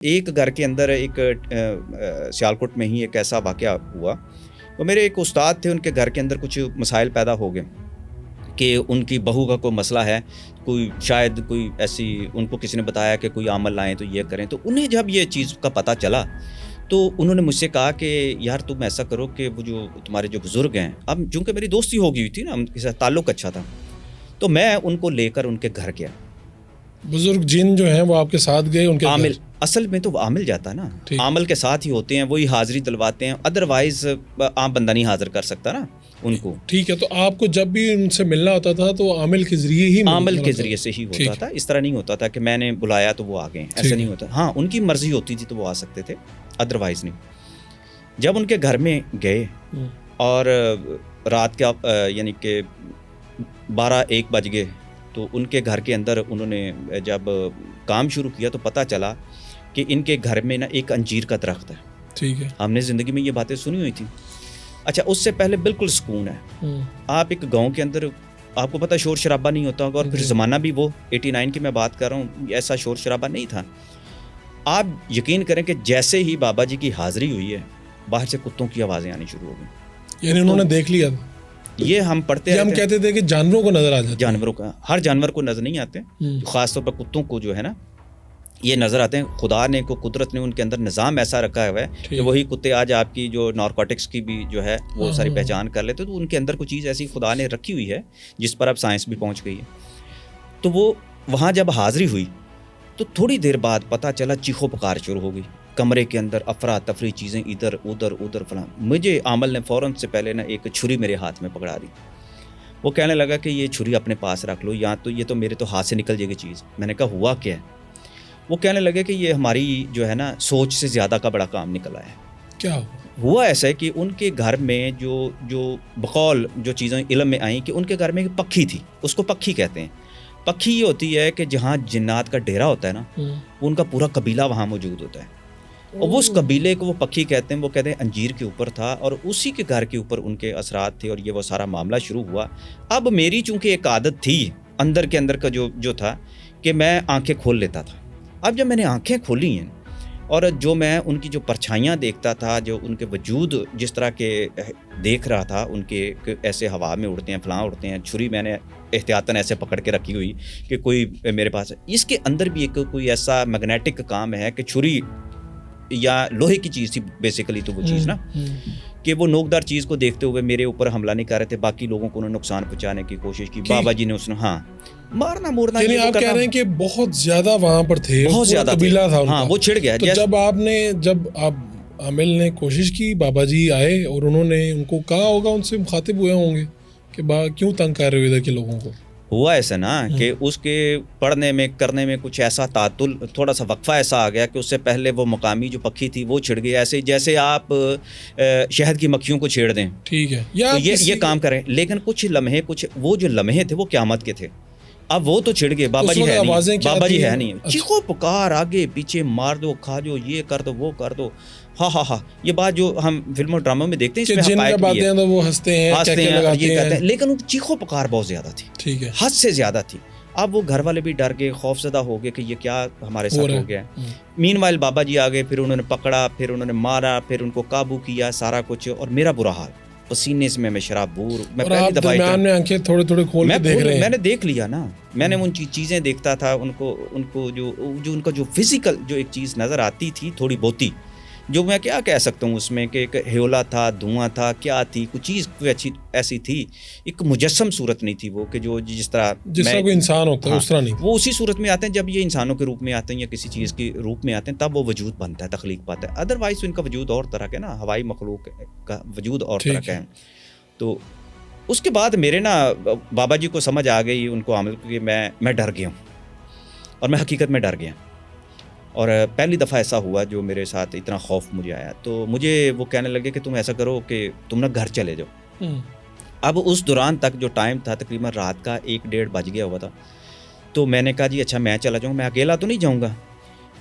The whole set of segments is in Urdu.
ایک گھر کے اندر ایک سیالکوٹ میں ہی ایک ایسا واقعہ ہوا. تو میرے ایک استاد تھے, ان کے گھر کے اندر کچھ مسائل پیدا ہو گئے کہ ان کی بہو کا کوئی مسئلہ ہے, کوئی شاید کوئی ایسی ان کو کسی نے بتایا کہ کوئی عمل لائیں تو یہ کریں. تو انہیں جب یہ چیز کا پتہ چلا تو انہوں نے مجھ سے کہا کہ یار تم ایسا کرو کہ وہ جو تمہارے جو بزرگ ہیں, اب چونکہ میری دوستی ہو گئی تھی نا, ان کے ساتھ تعلق اچھا تھا, تو میں ان کو لے کر ان کے گھر گیا. بزرگ جن جو ہیں وہ آپ کے ساتھ گئے ان کے عامل, اصل میں تو وہ عامل جاتا ہے نا, عامل کے ساتھ ہی ہوتے ہیں, وہی حاضری دلواتے ہیں, ادروائز عام بندہ نہیں حاضر کر سکتا نا ان کو. ٹھیک ہے, تو آپ کو جب بھی ان سے ملنا ہوتا تھا تو عامل کے ذریعے ہی عامل کے ذریعے سے ہی ہوتا تھا. اس طرح نہیں ہوتا تھا کہ میں نے بلایا تو وہ آ گئے, ایسا نہیں ہوتا. ہاں ان کی مرضی ہوتی تھی تو وہ آ سکتے تھے, ادروائز نہیں. جب ان کے گھر میں گئے اور رات کا یعنی کہ 12-1 بج گئے, تو ان کے گھر کے اندر انہوں نے جب کام شروع کیا تو پتہ چلا کہ ان کے گھر میں نا ایک انجیر کا درخت ہے. ٹھیک ہے, ہم نے زندگی میں یہ باتیں سنی ہوئی تھیں. اچھا, اس سے پہلے بالکل سکون ہے. آپ ایک گاؤں کے اندر, آپ کو پتہ شور شرابہ نہیں ہوتا ہوگا, اور پھر زمانہ بھی وہ 89 کی میں بات کر رہا ہوں, ایسا شور شرابہ نہیں تھا. آپ یقین کریں کہ جیسے ہی بابا جی کی حاضری ہوئی ہے, باہر سے کتوں کی آوازیں آنی شروع ہو گئی. یعنی انہوں نے دیکھ لیا. یہ ہم پڑھتے ہم کہتے تھے کہ جانوروں کو نظر آ جاتے, جانوروں کا, ہر جانور کو نظر نہیں آتے, خاص طور پر کتوں کو جو ہے نا یہ نظر آتے ہیں. خدا نے کو قدرت نے ان کے اندر نظام ایسا رکھا ہوا ہے کہ وہی کتے آج آپ کی جو نارکوٹکس کی بھی جو ہے وہ ساری پہچان کر لیتے, تو ان کے اندر کوئی چیز ایسی خدا نے رکھی ہوئی ہے جس پر اب سائنس بھی پہنچ گئی ہے. تو وہ وہاں جب حاضری ہوئی تو تھوڑی دیر بعد پتہ چلا چیخو پکار شروع ہو گئی کمرے کے اندر, افراتفری چیزیں ادھر ادھر فلاں. مجھے عامل نے فوراً سے پہلے نا ایک چھری میرے ہاتھ میں پکڑا دی. وہ کہنے لگا کہ یہ چھری اپنے پاس رکھ لو, یا تو یہ تو میرے تو ہاتھ سے نکل جائے گی چیز. میں نے کہا ہوا کیا ہے؟ وہ کہنے لگے کہ یہ ہماری جو ہے نا سوچ سے زیادہ کا بڑا کام نکلا ہے. کیا ہوا ایسا ہے کہ ان کے گھر میں جو بقول جو چیزیں علم میں آئیں کہ ان کے گھر میں ایک پکھی تھی, اس کو پکھی کہتے ہیں. پکھی یہ ہوتی ہے کہ جہاں جنات کا ڈیرا ہوتا ہے نا, ان کا پورا قبیلہ وہاں موجود ہوتا ہے, اور وہ اس قبیلے کو وہ پکھی کہتے ہیں. وہ کہتے ہیں انجیر کے اوپر تھا, اور اسی کے گھر کے اوپر ان کے اثرات تھے, اور یہ وہ سارا معاملہ شروع ہوا. اب میری چونکہ ایک عادت تھی اندر کے اندر کا جو تھا کہ میں آنکھیں کھول لیتا تھا. اب جب میں نے آنکھیں کھولی ہیں اور جو میں ان کی جو پرچھائیاں دیکھتا تھا, جو ان کے وجود جس طرح کے دیکھ رہا تھا, ان کے ایسے ہوا میں اڑتے ہیں, فلاں اڑتے ہیں. چھری میں نے احتیاطاً ایسے پکڑ کے رکھی ہوئی کہ کوئی میرے پاس, اس کے اندر بھی ایک کوئی ایسا میگنیٹک کام ہے کہ چھری یا لوہے کی چیز تھی بیسیکلی, تو وہ چیز نا کہ وہ نوکدار چیز کو دیکھتے ہوئے میرے اوپر حملہ نہیں کر رہے تھے, باقی لوگوں کو انہوں نے نقصان پہنچانے کی کوشش کی. بابا جی نے اس نے مارنا مورنا, یعنی آپ کہہ رہے ہیں کہ بہت زیادہ وہاں پر تھے, بہت زیادہ قبیلہ تھا ان کا. وہ چھڑ گیا. تو جب آپ عامل نے کوشش کی, بابا جی آئے اور انہوں نے ان کو کہا ہوگا, ان سے مخاطب ہوئے ہوں گے کہ کیوں تنگ کر رہے ہو ادھر کے لوگوں کو. ہوا ایسا نا کہ اس کے پڑھنے میں کرنے میں کچھ ایسا تعطل, تھوڑا سا وقفہ ایسا آ گیا کہ اس سے پہلے وہ مقامی جو پکھی تھی وہ چھڑ گئی, ایسے جیسے آپ شہد کی مکھیوں کو چھیڑ دیں. ٹھیک ہے, یہ کام کریں. لیکن کچھ لمحے, وہ جو لمحے تھے وہ قیامت کے تھے. اب وہ تو چھڑ گئے, بابا جی ہے نہیں, چیخو پکار, آگے پیچھے مار دو, کھا جو, یہ کر دو, وہ کر دو. ہاں یہ بات جو ہم فلموں ڈراموں میں دیکھتے ہیں, اس میں باتیں ہیں تو وہ ہنستے ہیں یہ کہتے ہیں, لیکن چیخو پکار بہت زیادہ تھی. ٹھیک ہے, حد سے زیادہ تھی. اب وہ گھر والے بھی ڈر گئے, خوف زدہ ہو گئے کہ یہ کیا ہمارے ساتھ ہو گیا. مین وائل بابا جی آ گئے, پھر انہوں نے پکڑا, پھر انہوں نے مارا, پھر ان کو قابو کیا, سارا کچھ. اور میرا برا حال, پسینے سے میں شراب بور. میں پہلی دفعہ میں آنکھیں تھوڑے کھول کے دیکھ رہے ہیں, میں نے دیکھ لیا نا, میں نے ان چیزیں دیکھتا تھا, ان کو جو ان کا جو فزیکل جو ایک چیز نظر آتی تھی تھوڑی بہتی, جو میں کیا کہہ سکتا ہوں اس میں کہ ایک ہیولا تھا, دھواں تھا, کیا تھی کچھ چیز, کوئی اچھی ایسی تھی, ایک مجسم صورت نہیں تھی وہ کہ جو جس طرح کوئی انسان ہوتا ہے اس طرح نہیں. وہ اسی صورت میں آتے ہیں جب یہ انسانوں کے روپ میں آتے ہیں یا کسی چیز کے روپ میں آتے ہیں, تب وہ وجود بنتا ہے, تخلیق پاتا ہے. ادروائز ان کا وجود اور طرح کا نا, ہوائی مخلوق کا وجود اور طرح کا ہے. تو اس کے بعد میرے نا بابا جی کو سمجھ آ گئی, ان کو عمل کہ میں ڈر گیا ہوں, اور میں حقیقت میں ڈر گیا. اور پہلی دفعہ ایسا ہوا جو میرے ساتھ اتنا خوف مجھے آیا. تو مجھے وہ کہنے لگے کہ تم ایسا کرو کہ تم نا گھر چلے جاؤ. اب اس دوران تک جو ٹائم تھا تقریباً رات کا 1-1:30 بج گیا ہوا تھا. تو میں نے کہا جی اچھا میں چلا جاؤں, میں اکیلا تو نہیں جاؤں گا.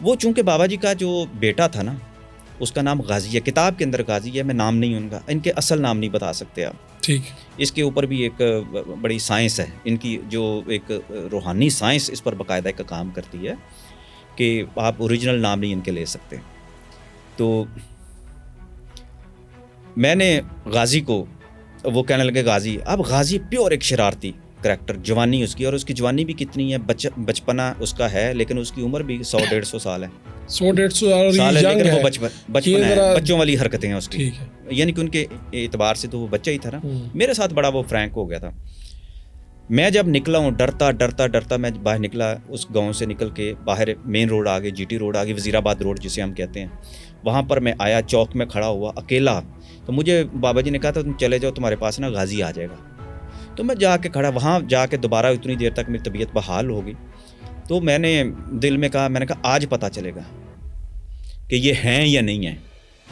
وہ چونکہ بابا جی کا جو بیٹا تھا نا, اس کا نام غازی ہے, کتاب کے اندر غازی ہے, میں نام نہیں ان کا, ان کے اصل نام نہیں بتا سکتے آپ. ٹھیک, اس کے اوپر بھی ایک بڑی سائنس ہے, ان کی جو ایک روحانی سائنس اس پر باقاعدہ ایک کام کرتی ہے کہ آپ اوریجنل نام نہیں ان کے لے سکتے. تو میں نے غازی کو، وہ کہنے لگے غازی، اب غازی پیور ایک شرارتی کریکٹر، جوانی اس کی، اور اس کی جوانی بھی کتنی ہے، بچپنا اس کا ہے، لیکن اس کی عمر بھی 100-150 سال ہے. 100-150 سال ہے، لیکن وہ بچپن ہے، ذرا بچوں والی حرکتیں ہیں اس کی، یعنی کہ ان کے اعتبار سے تو وہ بچہ ہی تھا نا. میرے ساتھ بڑا وہ فرینک ہو گیا تھا. میں جب نکلا ہوں ڈرتا میں باہر نکلا، اس گاؤں سے نکل کے باہر مین روڈ آگے، جی ٹی روڈ آگے، وزیر آباد روڈ جسے ہم کہتے ہیں، وہاں پر میں آیا، چوک میں کھڑا ہوا اکیلا. تو مجھے بابا جی نے کہا تھا تم چلے جاؤ، تمہارے پاس نا غازی آ جائے گا. تو میں جا کے کھڑا، وہاں جا کے دوبارہ اتنی دیر تک میری طبیعت بحال ہو گئی. تو میں نے دل میں کہا آج پتہ چلے گا کہ یہ ہیں یا نہیں ہیں.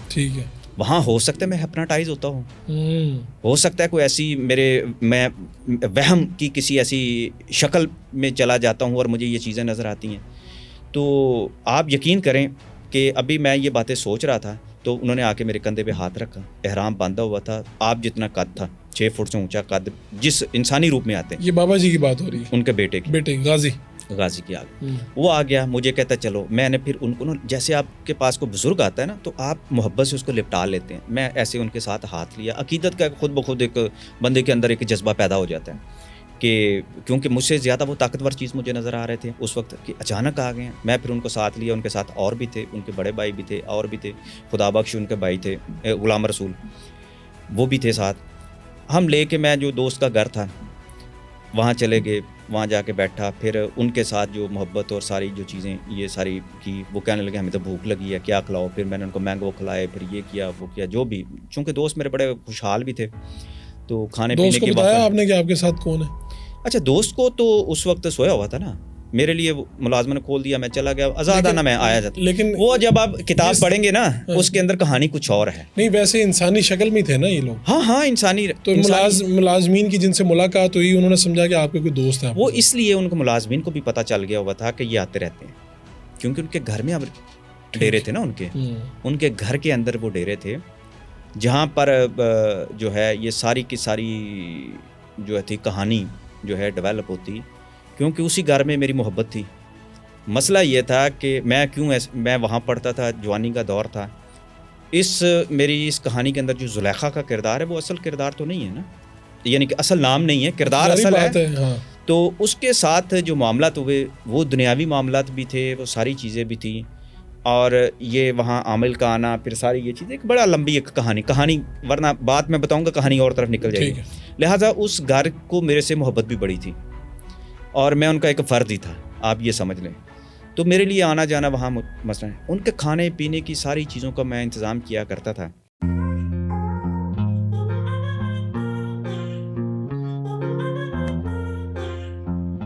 ٹھیک ہے. وہاں ہو سکتا ہے میں ہپناٹائز ہوتا ہوں، ہو سکتا ہے کوئی ایسی میں وہم کی کسی ایسی شکل میں چلا جاتا ہوں اور مجھے یہ چیزیں نظر آتی ہیں. تو آپ یقین کریں کہ ابھی میں یہ باتیں سوچ رہا تھا تو انہوں نے آ کے میرے کندھے پہ ہاتھ رکھا. احرام باندھا ہوا تھا، آپ جتنا قد تھا، 6 فٹ سے اونچا قد، جس انسانی روپ میں آتے ہیں. یہ بابا جی کی بات ہو رہی ہے، ان کے بیٹے غازی کی وہ آ گیا. مجھے کہتا چلو، میں نے پھر ان کو نا، جیسے آپ کے پاس کوئی بزرگ آتا ہے نا تو آپ محبت سے اس کو لپٹا لیتے ہیں. میں ایسے ان کے ساتھ ہاتھ لیا. عقیدت کا خود بخود ایک بندے کے اندر ایک جذبہ پیدا ہو جاتا ہے کہ کیونکہ مجھ سے زیادہ وہ طاقتور چیز مجھے نظر آ رہے تھے اس وقت کہ اچانک آ گئے ہیں. میں پھر ان کو ساتھ لیا. ان کے ساتھ اور بھی تھے، ان کے بڑے بھائی بھی تھے، اور بھی تھے، خدا بخش ان کے بھائی تھے غلام رسول، وہ بھی تھے ساتھ. ہم لے کے، میں جو دوست کا گھر تھا وہاں چلے گئے، وہاں جا کے بیٹھا. پھر ان کے ساتھ جو محبت اور ساری جو چیزیں یہ ساری کی. وہ کہنے لگے ہمیں تو بھوک لگی ہے، کیا کھلاؤ. پھر میں نے ان کو مینگو کھلائے، پھر یہ کیا وہ کیا، جو بھی. چونکہ دوست میرے بڑے خوشحال بھی تھے تو کھانے پینے کی. بتایا آپ نے کہ آپ کے ساتھ کون ہے؟ اچھا، دوست کو تو اس وقت سویا ہوا تھا نا. میرے لیے ملازم نے کھول دیا، میں چلا گیا آزادانہ میں آیا جاتا. لیکن وہ جب آپ کتاب پڑھیں گے نا اس کے اندر کہانی کچھ اور ہے. نہیں، ویسے انسانی شکل میں تھے نا یہ لوگ. ہاں انسانی. تو ملازمین کی جن سے ملاقات ہوئی انہوں نے سمجھا کہ آپ کے کوئی دوست ہیں. وہ اس لیے ان کو ملازمین کو بھی پتہ چل گیا ہوا تھا کہ یہ آتے رہتے ہیں، کیونکہ ان کے گھر میں اب ڈیرے تھے نا. ان کے گھر کے اندر وہ ڈیرے تھے جہاں پر جو ہے یہ ساری کی ساری جو تھی کہانی جو ہے ڈیولپ ہوتی. کیونکہ اسی گھر میں میری محبت تھی. مسئلہ یہ تھا کہ میں وہاں پڑھتا تھا، جوانی کا دور تھا. میری اس کہانی کے اندر جو زلیخا کا کردار ہے وہ اصل کردار تو نہیں ہے نا، یعنی کہ اصل نام نہیں ہے، کردار اصل ہے. ہاں. تو اس کے ساتھ جو معاملات ہوئے وہ دنیاوی معاملات بھی تھے، وہ ساری چیزیں بھی تھیں. اور یہ وہاں عامل کا آنا، پھر ساری یہ چیزیں، ایک بڑا لمبی ایک کہانی، ورنہ بات میں بتاؤں گا کہانی اور طرف نکل جائے گی. لہٰذا اس گھر کو میرے سے محبت بھی بڑی تھی اور میں ان کا ایک فرد ہی تھا، آپ یہ سمجھ لیں. تو میرے لیے آنا جانا وہاں مسئلہ ہے. ان کے کھانے پینے کی ساری چیزوں کا میں انتظام کیا کرتا تھا.